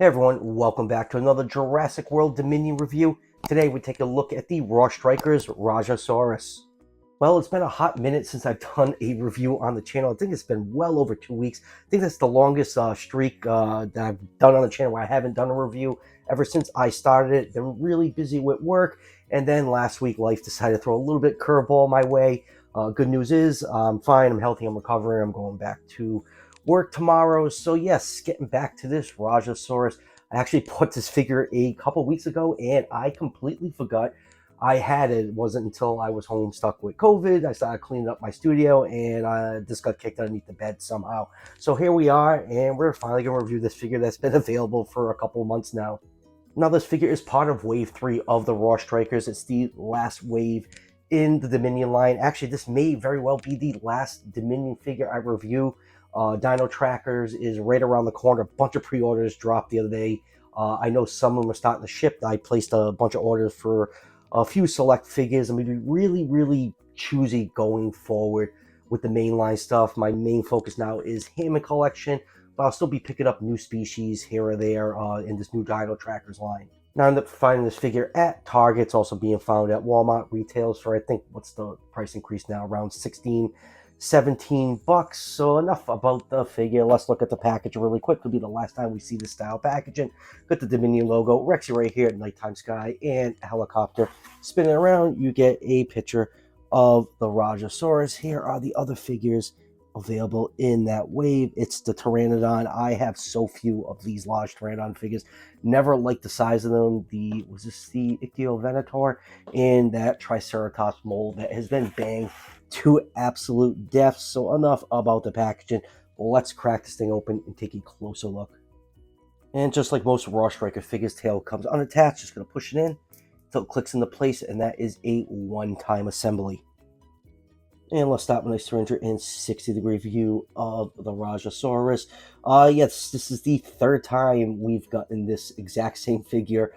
Hey everyone, welcome back to another Jurassic World Dominion review. Today we take a look at the Raw Strikers Rajasaurus. Well, it's been a hot minute since I've done a review on the channel. I think it's been well over 2 weeks. I think that's the longest streak that I've done on the channel where I haven't done a review ever since I started it. Been really busy with work, and then last week life decided to throw a little bit curveball my way. Good news is I'm fine, I'm healthy, I'm recovering, I'm going back to work tomorrow. So yes, getting back to this Rajasaurus. I actually put this figure a couple weeks ago and I completely forgot I had it. It wasn't until I was home stuck with COVID. I started cleaning up my studio and this got kicked underneath the bed somehow. So here we are, and we're finally going to review this figure that's been available for a couple months now. Now, this figure is part of Wave 3 of the Raw Strikers. It's the last wave in the Dominion line. Actually, this may very well be the last Dominion figure I review. Dino Trackers is right around the corner. A bunch of pre-orders dropped the other day. I know some of them are starting to ship. I placed a bunch of orders for a few select figures. I'm going to be really choosy going forward with the mainline stuff. My main focus now is Hammond collection, but I'll still be picking up new species here or there in this new Dino Trackers line. Now I ended up finding this figure at Target. It's also being found at Walmart retails for, I think, what's the price increase now? Around 16, 17 bucks. So enough about the figure. Let's look at the package really quick. It'll be the last time we see this style packaging. Got the Dominion logo, Rexy right here, nighttime sky, and a helicopter. Spinning around, you get a picture of the Rajasaurus. Here are the other figures available in that wave. It's the Pteranodon. I have so few of these large Pteranodon figures. Never liked the size of them. Was this the Ichthyovenator and that Triceratops mold that has been banged to absolute death. So enough about the packaging. Let's crack this thing open and take a closer look. And just like most Raw Striker figures, tail comes unattached. Just going to push it in until it clicks into place, and that is a one-time assembly. And let's start with a nice 360-degree view of the Rajasaurus. Yes, this is the third time we've gotten this exact same figure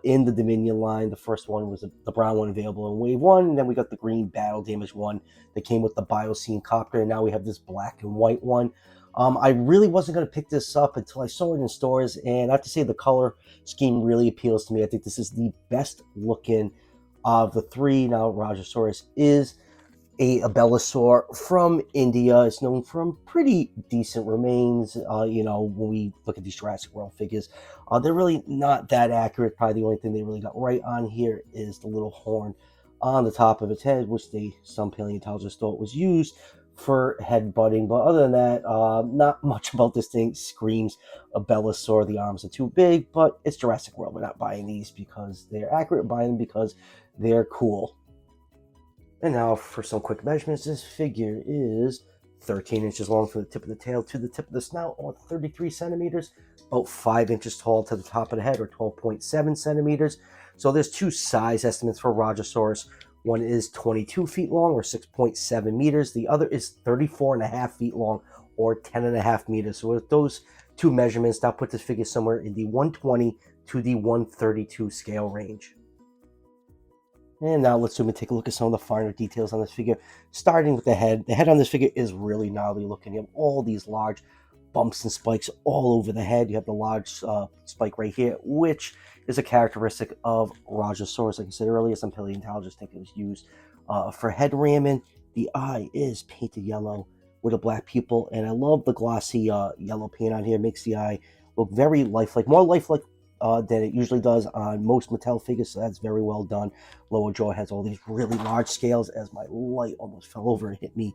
in the Dominion line. The first one was the brown one available in Wave 1, and then we got the green battle damage one that came with the Bioscene Copter, and now we have this black and white one. I really wasn't going to pick this up until I saw it in stores, and I have to say the color scheme really appeals to me. I think this is the best looking of the three. Now, Rajasaurus is a Bellasaur from India. It's known for pretty decent remains. When we look at these Jurassic World figures, they're really not that accurate. Probably the only thing they really got right on here is the little horn on the top of its head, which some paleontologists thought was used for headbutting. But other than that, not much about this thing screams a Bellasaur. The arms are too big, but it's Jurassic World. We're not buying these because they're accurate. We're buying them because they're cool. And now for some quick measurements, this figure is 13 inches long from the tip of the tail to the tip of the snout, or 33 centimeters, about 5 inches tall to the top of the head, or 12.7 centimeters. So there's two size estimates for Rajasaurus. One is 22 feet long, or 6.7 meters. The other is 34.5 feet long, or 10.5 meters. So with those two measurements, that puts this figure somewhere in the 120 to the 132 scale range. And now let's zoom and take a look at some of the finer details on this figure, starting with the head. The head on this figure is really gnarly looking. You have all these large bumps and spikes all over the head. You have the large spike right here, which is a characteristic of Rajasaurus. Like I said earlier, some paleontologists think it was used for head ramming. The eye is painted yellow with a black pupil, and I love the glossy yellow paint on here. It makes the eye look very lifelike, more lifelike than it usually does on most Mattel figures, so that's very well done. Lower jaw has all these really large scales, as my light almost fell over and hit me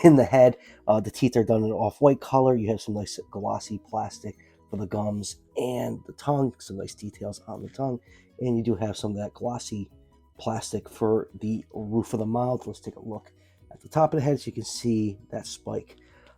in the head. The teeth are done in an off-white color. You have some nice glossy plastic for the gums and the tongue, some nice details on the tongue, and you do have some of that glossy plastic for the roof of the mouth. Let's take a look at the top of the head so you can see that spike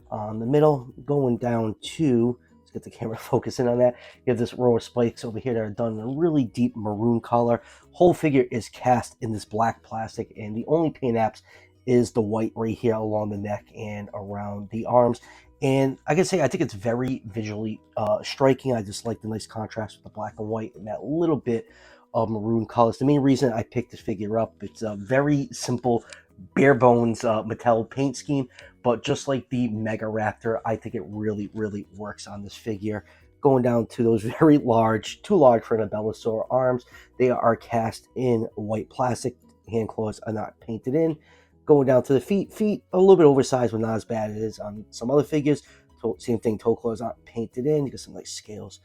on the middle going down to, get the camera focusing on that. You have this row of spikes over here that are done in a really deep maroon color. Whole figure is cast in this black plastic, and the only paint apps is the white right here along the neck and around the arms. And I can say I think it's very visually striking. I just like the nice contrast with the black and white and that little bit of maroon colors. The main reason I picked this figure up, it's a very simple, bare bones Mattel paint scheme, but just like the Mega Raptor, I think it really works on this figure. Going down to those very large, too large for an Abelisaur arms. They are cast in white plastic. Hand claws are not painted in. Going down to the feet. Feet a little bit oversized, but not as bad as it is on some other figures. Same thing, toe claws aren't painted in. You get some nice scales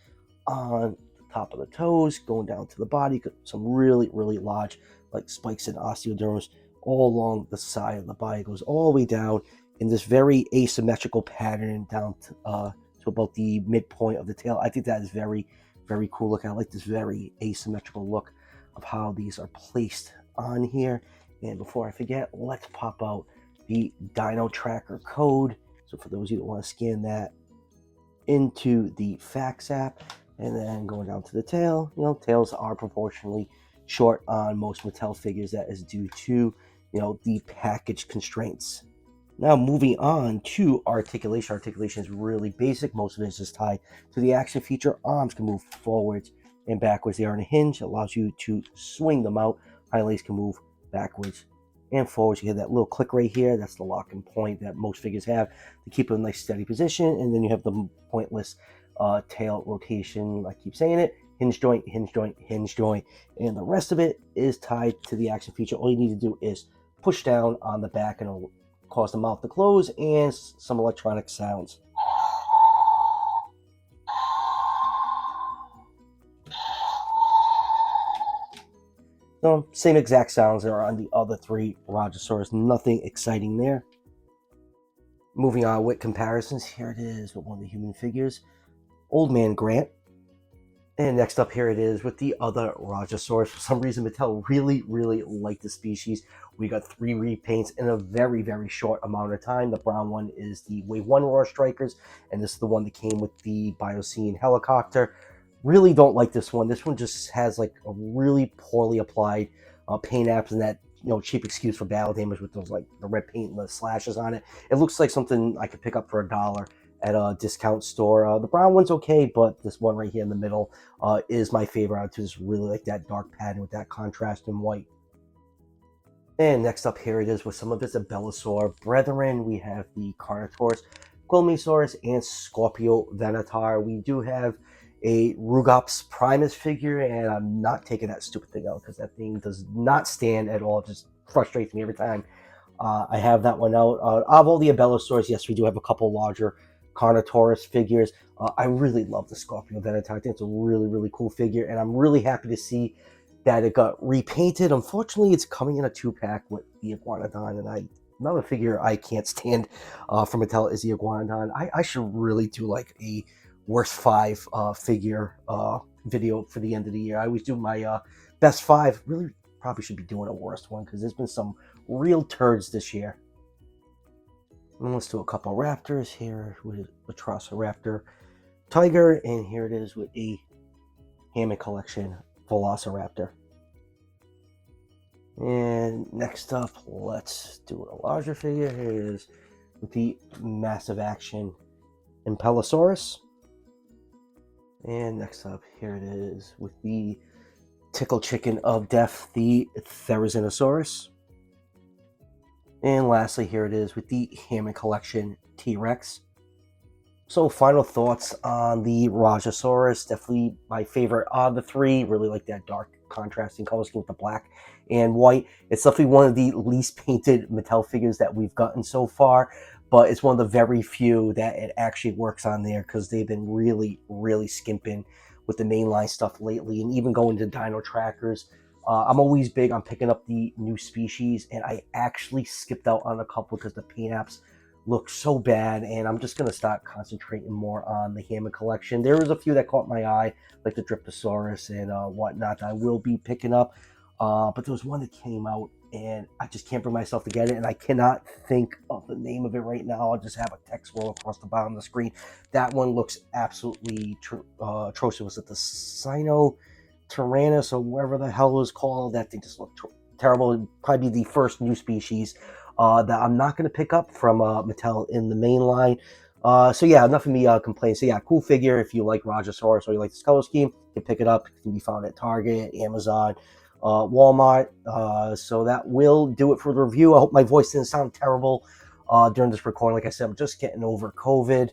on the top of the toes. Going down to the body, got some really, really large like spikes and osteoderms all along the side of the body. It goes all the way down in this very asymmetrical pattern down to about the midpoint of the tail. I think that is very, very cool look. I like this very asymmetrical look of how these are placed on here. And before I forget, let's pop out the Dino tracker code. So for those of you that want to scan that into the Fax app, and then going down to the tail, tails are proportionally short on most Mattel figures. That is due to, the package constraints. Now moving on to articulation. Articulation is really basic. Most of it is just tied to the action feature. Arms can move forwards and backwards. They are on a hinge. It allows you to swing them out. Hind legs can move backwards and forwards. You have that little click right here. That's the locking point that most figures have to keep it in a nice steady position. And then you have the pointless tail rotation. I keep saying it. Hinge joint, hinge joint, hinge joint. And the rest of it is tied to the action feature. All you need to do is push down on the back and it'll cause the mouth to close and some electronic sounds. So same exact sounds that are on the other three Rajasaurus. Nothing exciting there. Moving on with comparisons. Here it is with one of the human figures, Old Man Grant. And next up, here it is with the other Rajasaurus. For some reason, Mattel really, really liked the species. We got 3 repaints in a very, very short amount of time. The brown one is the Wave 1 Raw Strikers, and this is the one that came with the Biocene helicopter. Really don't like this one. This one just has like a really poorly applied paint apps and that cheap excuse for battle damage with those like the red paint and the slashes on it. It looks like something I could pick up for $1 at a discount store. The brown one's okay, but this one right here in the middle is my favorite. I just really like that dark pattern with that contrast in white. And next up, here it is with some of its Abelisaur brethren. We have the Carnotaurus, Quilmesaurus, and Scorpio Venator. We do have a Rugops Primus figure, and I'm not taking that stupid thing out because that thing does not stand at all. It just frustrates me every time I have that one out. Of all the Abelisaurs, yes, we do have a couple larger Carnotaurus figures. I really love the Scorpio Venator. I think it's a really, really cool figure, and I'm really happy to see that it got repainted. Unfortunately, it's coming in a 2-pack with the Iguanodon, and another figure I can't stand from Mattel is the Iguanodon. I should really do like a worst 5 figure video for the end of the year. I always do my best 5. Really probably should be doing a worst one because there's been some real turds this year. And let's do a couple raptors here with a Velociraptor Tiger, and here it is with a Hammond Collection Velociraptor. And next up, let's do a larger figure. Here it is with the Massive Action Impellosaurus. And next up, here it is with the Tickle Chicken of Death, the Therizinosaurus. And lastly, here it is with the Hammond Collection T-Rex. So final thoughts on the Rajasaurus. Definitely my favorite of the 3. Really like that dark contrasting color scheme with the black and white. It's definitely one of the least painted Mattel figures that we've gotten so far, but it's one of the very few that it actually works on there because they've been really, really skimping with the mainline stuff lately, and even going to Dino trackers. I'm always big on picking up the new species, and I actually skipped out on a couple because the paint apps look so bad, and I'm just going to start concentrating more on the Hammond Collection. There was a few that caught my eye, like the Dryptosaurus and whatnot, that I will be picking up, but there was one that came out, and I just can't bring myself to get it, and I cannot think of the name of it right now. I'll just have a text roll across the bottom of the screen. That one looks absolutely atrocious. Was it the Sino Tyrannus or whatever the hell it was called? That thing just looked terrible. It'd probably be the first new species that I'm not going to pick up from Mattel in the main line. So yeah, enough of me complaining. So yeah, cool figure. If you like Rajasaurus or you like this color scheme, you can pick it up. It can be found at Target, Amazon, Walmart. So that will do it for the review. I hope my voice didn't sound terrible during this recording. Like I said, I'm just getting over COVID,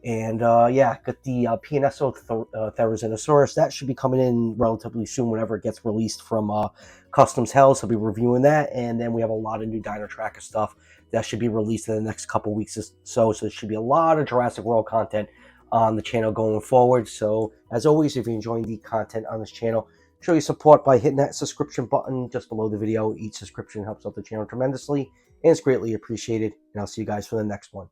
And yeah, got the PNSO Therizinosaurus. That should be coming in relatively soon whenever it gets released from Customs Hell. So I'll be reviewing that. And then we have a lot of new Dino Tracker stuff that should be released in the next couple weeks or so. So there should be a lot of Jurassic World content on the channel going forward. So as always, if you're enjoying the content on this channel, show your support by hitting that subscription button just below the video. Each subscription helps out the channel tremendously and it's greatly appreciated. And I'll see you guys for the next one.